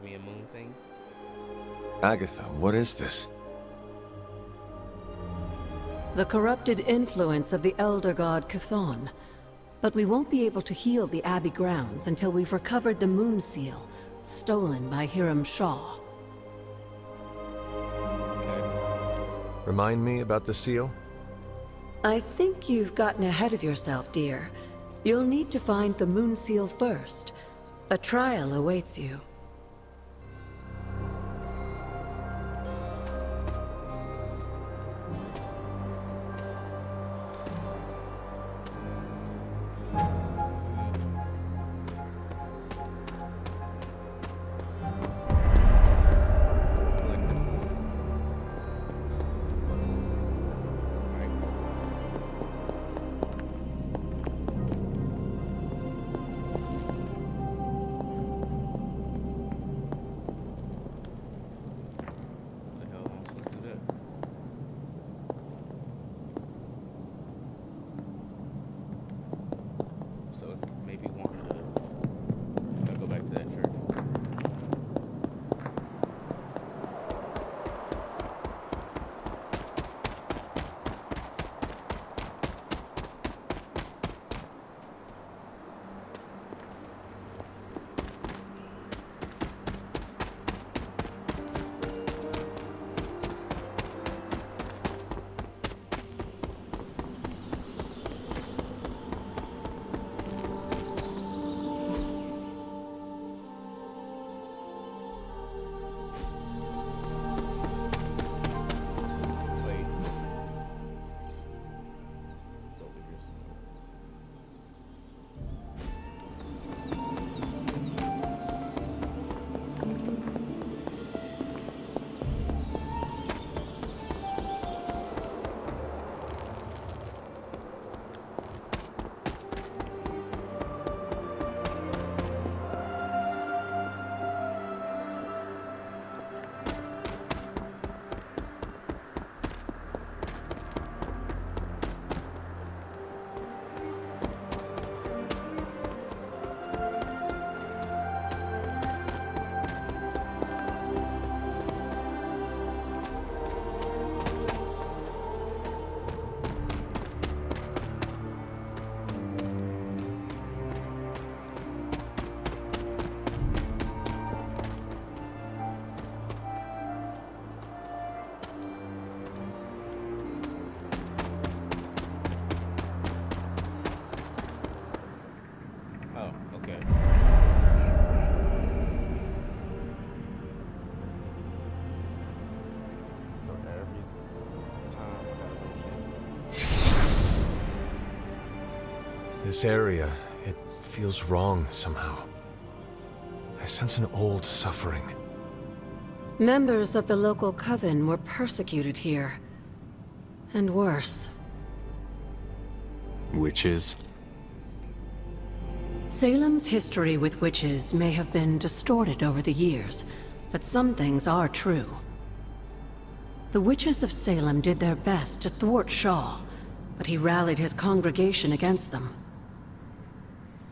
Give me a moon thing. Agatha, what is this? The corrupted influence of the Elder God Chthon. But we won't be able to heal the Abbey grounds until we've recovered the Moon Seal, stolen by Hiram Shaw. Okay. Remind me about the seal? I think you've gotten ahead of yourself, dear. You'll need to find the Moon Seal first. A trial awaits you. This area, it feels wrong somehow. I sense an old suffering. Members of the local coven were persecuted here. And worse. Witches? Salem's history with witches may have been distorted over the years, but some things are true. The witches of Salem did their best to thwart Shaw, but he rallied his congregation against them.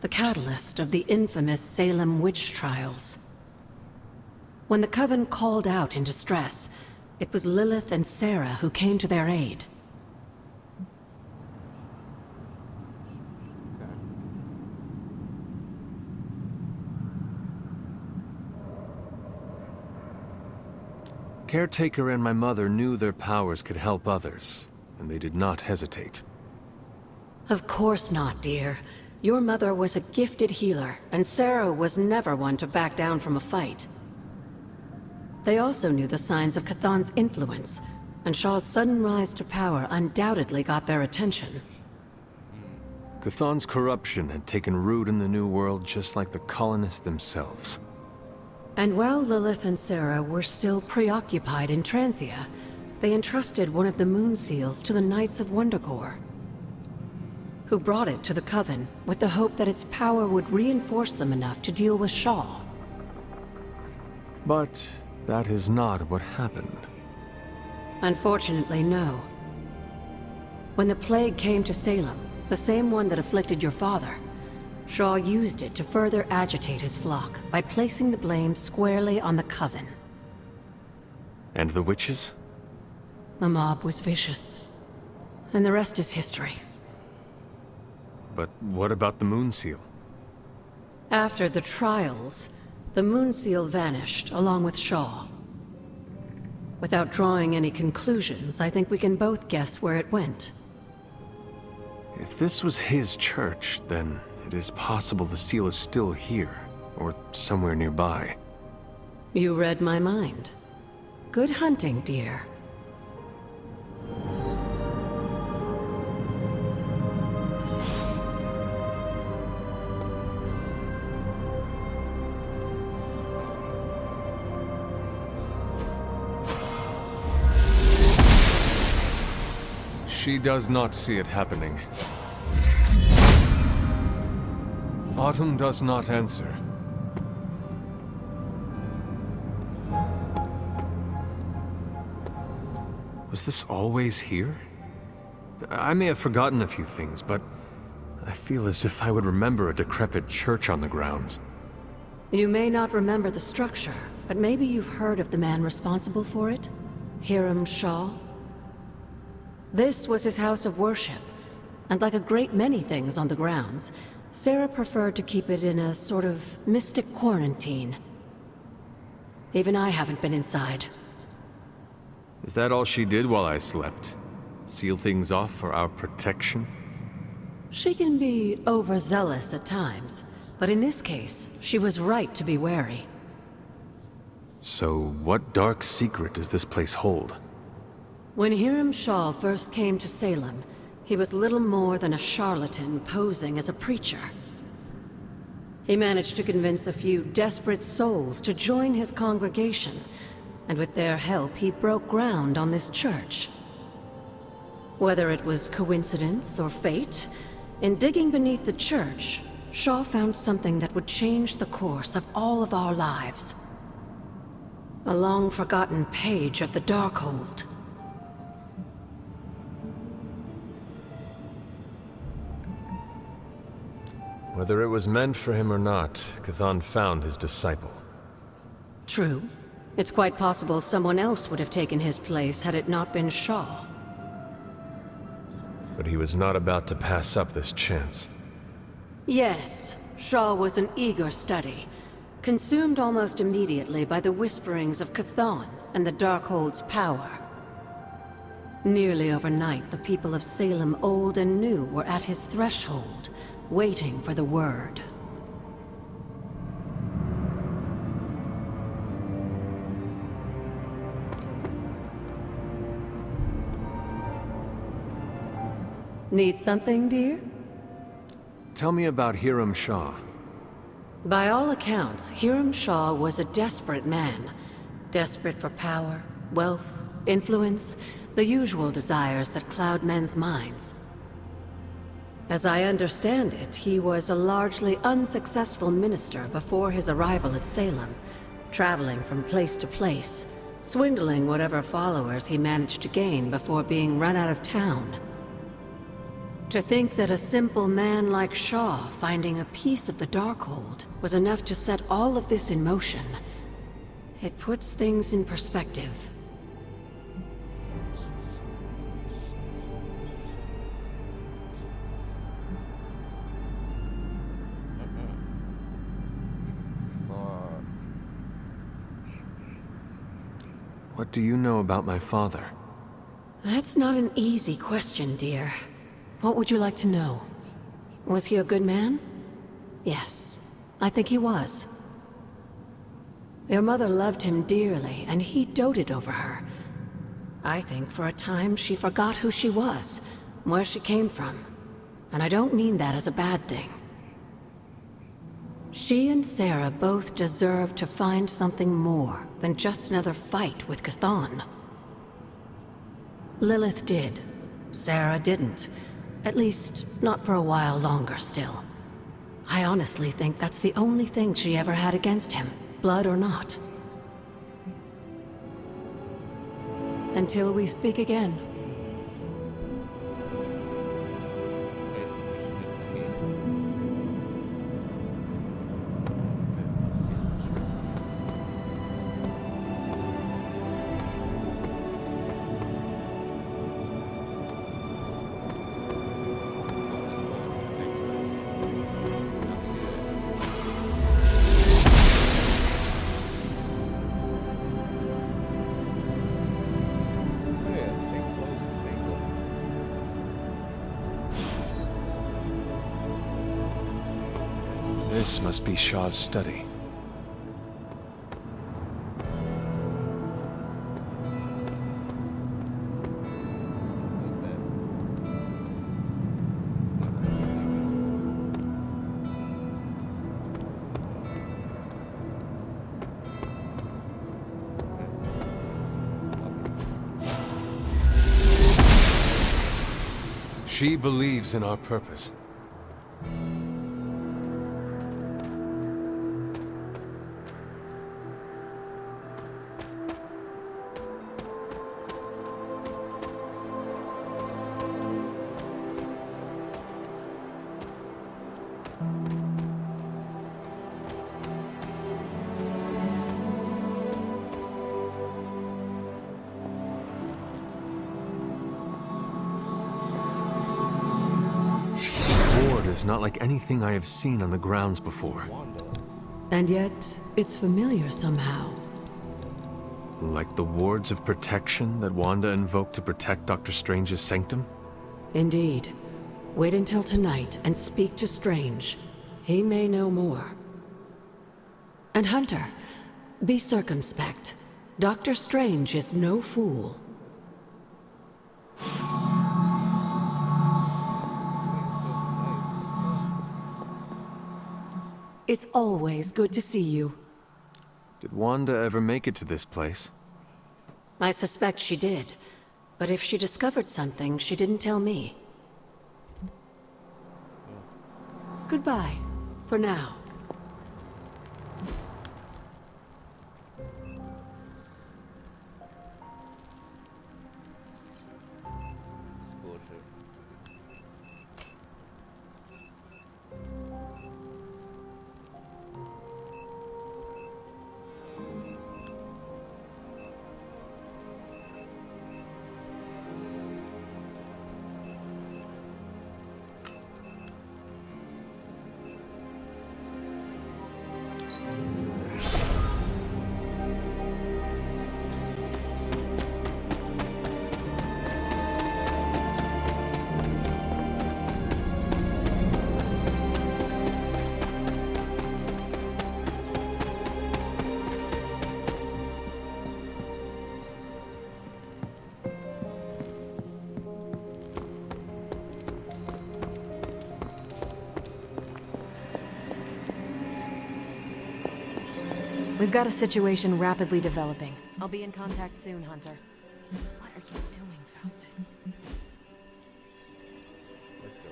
The catalyst of the infamous Salem witch trials. When the Coven called out in distress, it was Lilith and Sarah who came to their aid. Caretaker and my mother knew their powers could help others, and they did not hesitate. Of course not, dear. Your mother was a gifted healer, and Sarah was never one to back down from a fight. They also knew the signs of Chthon's influence, and Shaw's sudden rise to power undoubtedly got their attention. Chthon's corruption had taken root in the New World just like the colonists themselves. And while Lilith and Sarah were still preoccupied in Transia, they entrusted one of the Moon Seals to the Knights of Wundagore, who brought it to the Coven with the hope that its power would reinforce them enough to deal with Shaw. But that is not what happened. Unfortunately, no. When the plague came to Salem, the same one that afflicted your father, Shaw used it to further agitate his flock by placing the blame squarely on the Coven. And the witches? The mob was vicious. And the rest is history. But what about the Moon Seal? After the trials, the Moon Seal vanished along with Shaw. Without drawing any conclusions, I think we can both guess where it went. If this was his church, then it is possible the seal is still here, or somewhere nearby. You read my mind. Good hunting, dear. She does not see it happening. Autumn does not answer. Was this always here? I may have forgotten a few things, but I feel as if I would remember a decrepit church on the grounds. You may not remember the structure, but maybe you've heard of the man responsible for it? Hiram Shaw? This was his house of worship, and like a great many things on the grounds, Sarah preferred to keep it in a sort of mystic quarantine. Even I haven't been inside. Is that all she did while I slept? Seal things off for our protection? She can be overzealous at times, but in this case, she was right to be wary. So, what dark secret does this place hold? When Hiram Shaw first came to Salem, he was little more than a charlatan posing as a preacher. He managed to convince a few desperate souls to join his congregation, and with their help, he broke ground on this church. Whether it was coincidence or fate, in digging beneath the church, Shaw found something that would change the course of all of our lives. A long-forgotten page of the Darkhold. Whether it was meant for him or not, Chthon found his disciple. True. It's quite possible someone else would have taken his place had it not been Shaw. But he was not about to pass up this chance. Yes, Shaw was an eager study, consumed almost immediately by the whisperings of Chthon and the Darkhold's power. Nearly overnight, the people of Salem, old and new, were at his threshold, waiting for the word. Need something, dear? Tell me about Hiram Shaw. By all accounts, Hiram Shaw was a desperate man. Desperate for power, wealth, influence, the usual desires that cloud men's minds. As I understand it, he was a largely unsuccessful minister before his arrival at Salem, traveling from place to place, swindling whatever followers he managed to gain before being run out of town. To think that a simple man like Shaw finding a piece of the Darkhold was enough to set all of this in motion, it puts things in perspective. What do you know about my father? That's not an easy question, dear. What would you like to know? Was he a good man? Yes, I think he was. Your mother loved him dearly, and he doted over her. I think for a time she forgot who she was, where she came from. And I don't mean that as a bad thing. She and Sarah both deserve to find something more than just another fight with Chthon. Lilith did. Sarah didn't. At least, not for a while longer still. I honestly think that's the only thing she ever had against him, blood or not. Until we speak again. So basically, she just hated him. This must be Shaw's study. Who's that? It's not that easy. She believes in our purpose. Is not like anything I have seen on the grounds before. Wanda. And yet, it's familiar somehow. Like the wards of protection that Wanda invoked to protect Dr. Strange's sanctum? Indeed. Wait until tonight and speak to Strange. He may know more. And Hunter, be circumspect. Dr. Strange is no fool. It's always good to see you. Did Wanda ever make it to this place? I suspect she did. But if she discovered something, she didn't tell me. Goodbye. For now. It's bullshit. We've got a situation rapidly developing. I'll be in contact soon, Hunter. What are you doing, Faustus? Let's go.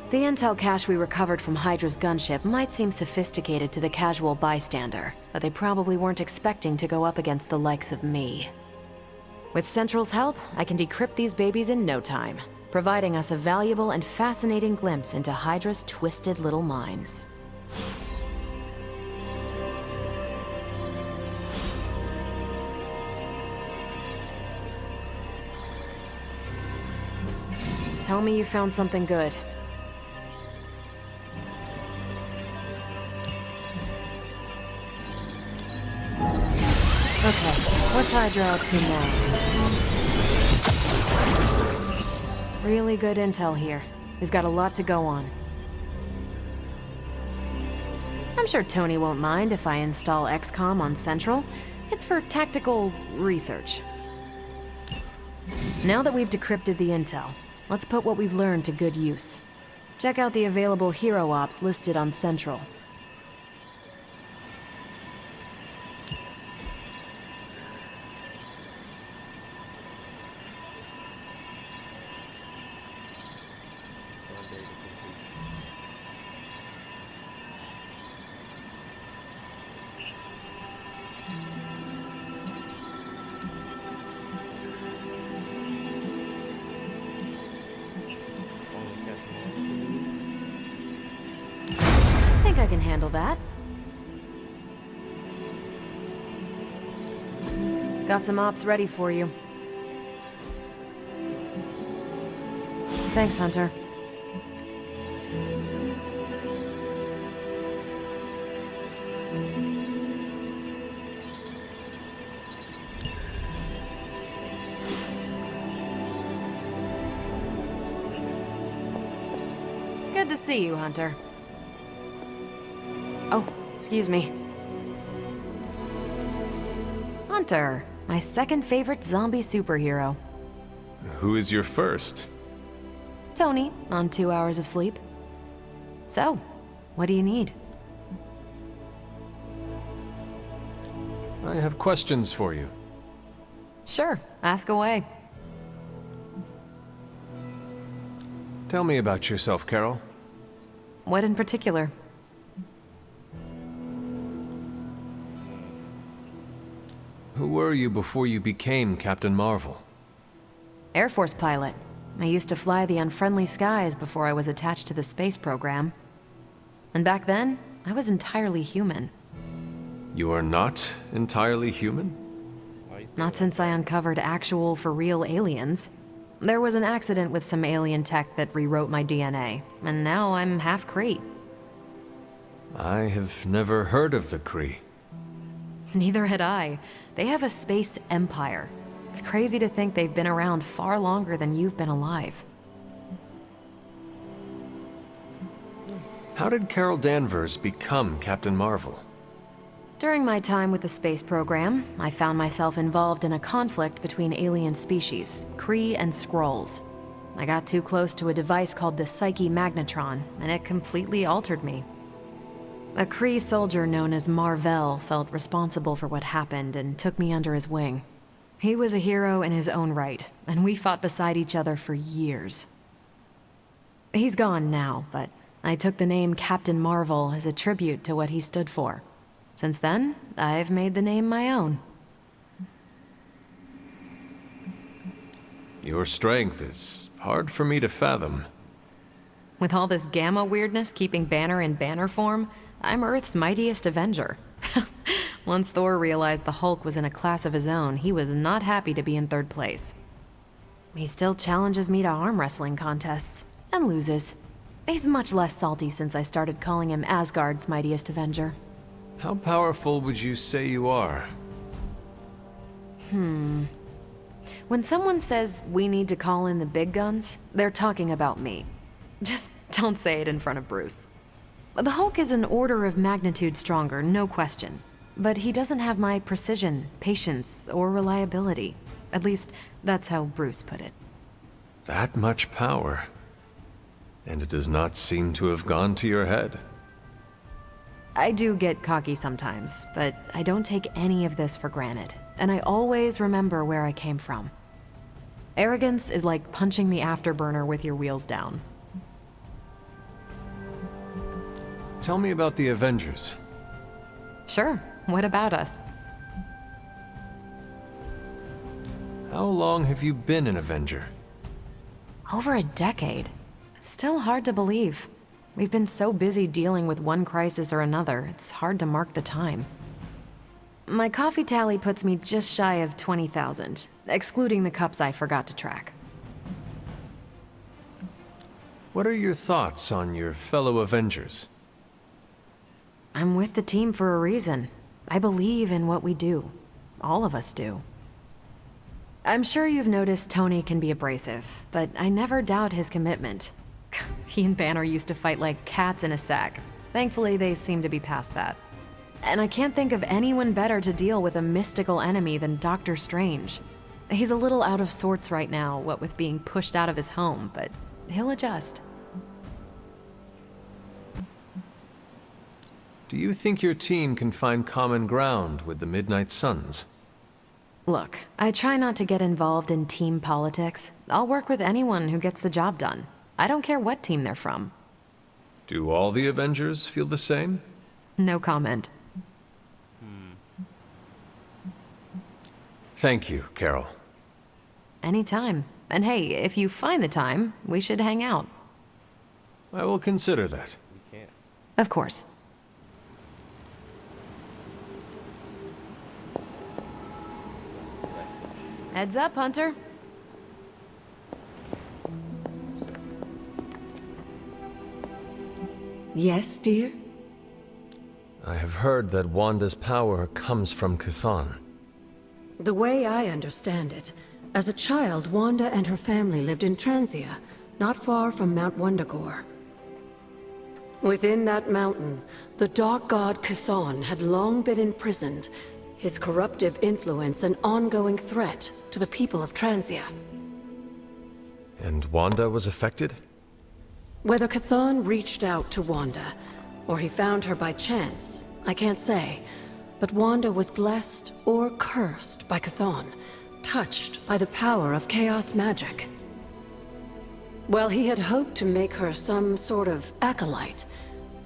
The intel cache we recovered from Hydra's gunship might seem sophisticated to the casual bystander, but they probably weren't expecting to go up against the likes of me. With Central's help, I can decrypt these babies in no time, providing us a valuable and fascinating glimpse into Hydra's twisted little minds. Tell me you found something good. Okay, what's Hydra up to now? Really good intel here. We've got a lot to go on. I'm sure Tony won't mind if I install XCOM on Central. It's for tactical research. Now that we've decrypted the intel, let's put what we've learned to good use. Check out the available hero ops listed on Central. I can handle that. Got some ops ready for you. Thanks, Hunter. Good Good to see you, Hunter. Oh, excuse me. Hunter, my second favorite zombie superhero. Who is your first? Tony, on 2 hours of sleep. So, what do you need? I have questions for you. Sure, ask away. Tell me about yourself, Carol. What in particular? Who were you before you became Captain Marvel? Air Force pilot. I used to fly the unfriendly skies before I was attached to the space program. And back then, I was entirely human. You are not entirely human? Why is Not since I uncovered actual, for real aliens. There was an accident with some alien tech that rewrote my DNA, and now I'm half Kree. I have never heard of the Kree. Neither had I. They have a space empire. It's crazy to think they've been around far longer than you've been alive. How did Carol Danvers become Captain Marvel? During my time with the space program, I found myself involved in a conflict between alien species, Kree and Skrulls. I got too close to a device called the Psyche Magnetron, and it completely altered me. A Kree soldier known as Mar-Vell felt responsible for what happened and took me under his wing. He was a hero in his own right, and we fought beside each other for years. He's gone now, but I took the name Captain Marvel as a tribute to what he stood for. Since then, I've made the name my own. Your strength is hard for me to fathom. With all this gamma weirdness keeping Banner in banner form, I'm Earth's mightiest Avenger. Once Thor realized the Hulk was in a class of his own, he was not happy to be in third place. He still challenges me to arm wrestling contests, and loses. He's much less salty since I started calling him Asgard's mightiest Avenger. How powerful would you say you are? When someone says we need to call in the big guns, they're talking about me. Just don't say it in front of Bruce. The Hulk is an order of magnitude stronger, no question. But he doesn't have my precision, patience, or reliability. At least, that's how Bruce put it. That much power. And it does not seem to have gone to your head. I do get cocky sometimes, but I don't take any of this for granted, and I always remember where I came from. Arrogance is like punching the afterburner with your wheels down. Tell me about the Avengers. Sure, what about us? How long have you been an Avenger? Over a decade. Still hard to believe. We've been so busy dealing with one crisis or another, it's hard to mark the time. My coffee tally puts me just shy of 20,000, excluding the cups I forgot to track. What are your thoughts on your fellow Avengers? I'm with the team for a reason. I believe in what we do. All of us do. I'm sure you've noticed Tony can be abrasive, but I never doubt his commitment. He and Banner used to fight like cats in a sack. Thankfully, they seem to be past that. And I can't think of anyone better to deal with a mystical enemy than Doctor Strange. He's a little out of sorts right now, what with being pushed out of his home, but he'll adjust. Do you think your team can find common ground with the Midnight Suns? Look, I try not to get involved in team politics. I'll work with anyone who gets the job done. I don't care what team they're from. Do all the Avengers feel the same? No comment. Thank you, Carol. Anytime. And hey, if you find the time, we should hang out. I will consider that. We can't. Of course. Heads up, Hunter. Yes, dear? I have heard that Wanda's power comes from Chthon. The way I understand it, as a child, Wanda and her family lived in Transia, not far from Mount Wundagore. Within that mountain, the dark god Chthon had long been imprisoned, his corruptive influence an ongoing threat to the people of Transia. And Wanda was affected? Whether Chthon reached out to Wanda, or he found her by chance, I can't say. But Wanda was blessed or cursed by Chthon, touched by the power of chaos magic. While he had hoped to make her some sort of acolyte,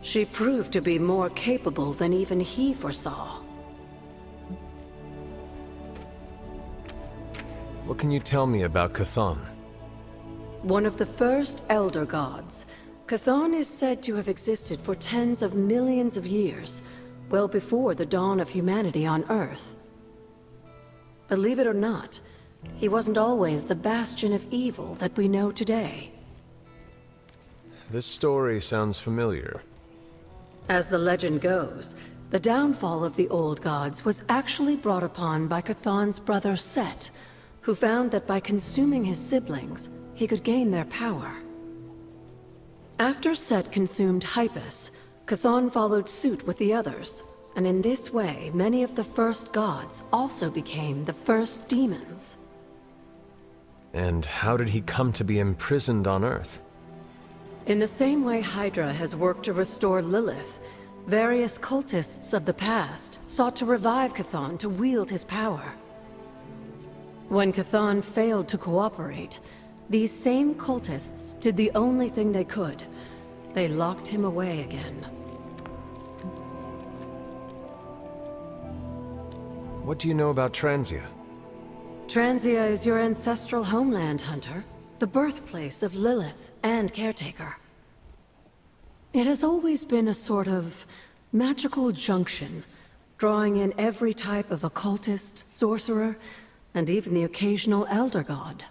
she proved to be more capable than even he foresaw. What can you tell me about Chthon? One of the first Elder Gods, Chthon is said to have existed for tens of millions of years, well before the dawn of humanity on Earth. Believe it or not, he wasn't always the bastion of evil that we know today. This story sounds familiar. As the legend goes, the downfall of the old gods was actually brought upon by Chthon's brother Set, who found that by consuming his siblings, he could gain their power. After Set consumed Hypus, Chthon followed suit with the others, and in this way, many of the first gods also became the first demons. And how did he come to be imprisoned on Earth? In the same way Hydra has worked to restore Lilith, various cultists of the past sought to revive Chthon to wield his power. When Chthon failed to cooperate, these same cultists did the only thing they could. They locked him away again. What do you know about Transia? Transia is your ancestral homeland, Hunter. The birthplace of Lilith and Caretaker. It has always been a sort of magical junction, drawing in every type of occultist, sorcerer, and even the occasional Elder God.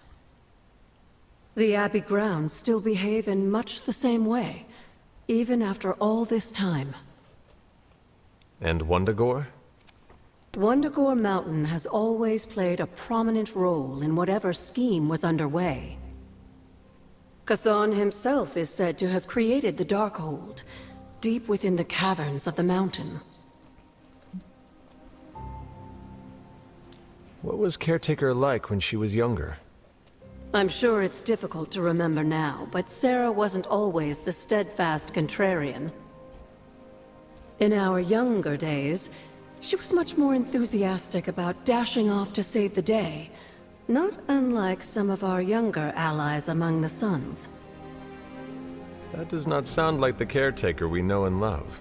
The Abbey grounds still behave in much the same way, even after all this time. And Wundagore? Wundagore Mountain has always played a prominent role in whatever scheme was underway. Chthon himself is said to have created the Darkhold, deep within the caverns of the mountain. What was Caretaker like when she was younger? I'm sure it's difficult to remember now, but Sarah wasn't always the steadfast contrarian. In our younger days, she was much more enthusiastic about dashing off to save the day, not unlike some of our younger allies among the Suns. That does not sound like the Caretaker we know and love.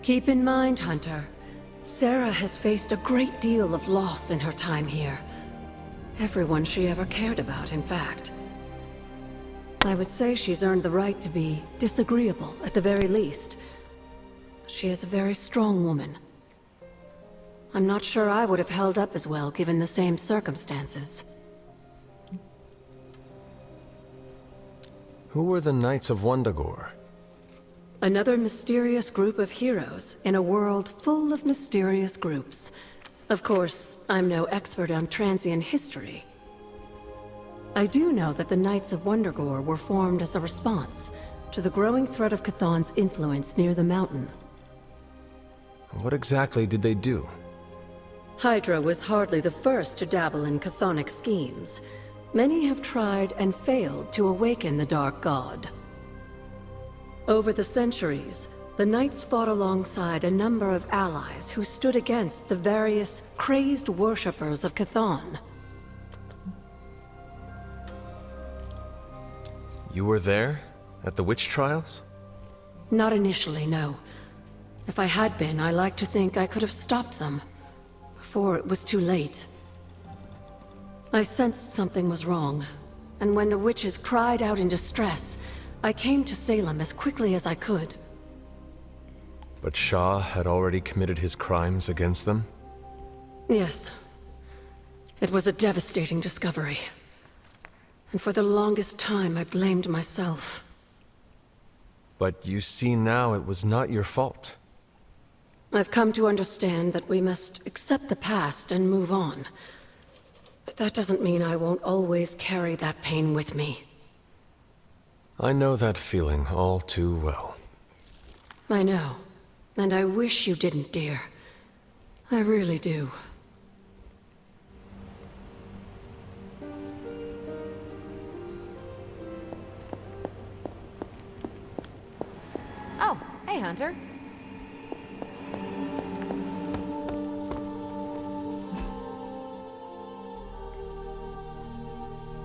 Keep in mind, Hunter, Sarah has faced a great deal of loss in her time here. Everyone she ever cared about, in fact. I would say she's earned the right to be disagreeable, at the very least. She is a very strong woman. I'm not sure I would have held up as well given the same circumstances. Who were the Knights of Wundagore? Another mysterious group of heroes in a world full of mysterious groups. Of course, I'm no expert on Transian history. I do know that the Knights of Wundagore were formed as a response to the growing threat of Chthon's influence near the mountain. What exactly did they do? Hydra was hardly the first to dabble in chthonic schemes. Many have tried and failed to awaken the Dark God. Over the centuries, the Knights fought alongside a number of allies who stood against the various crazed worshippers of Chthon. You were there? At the witch trials? Not initially, no. If I had been, I like to think I could have stopped them before it was too late. I sensed something was wrong, and when the witches cried out in distress, I came to Salem as quickly as I could. But Shah had already committed his crimes against them? Yes. It was a devastating discovery. And for the longest time, I blamed myself. But you see now it was not your fault. I've come to understand that we must accept the past and move on. But that doesn't mean I won't always carry that pain with me. I know that feeling all too well. I know. And I wish you didn't, dear. I really do. Oh, hey, Hunter.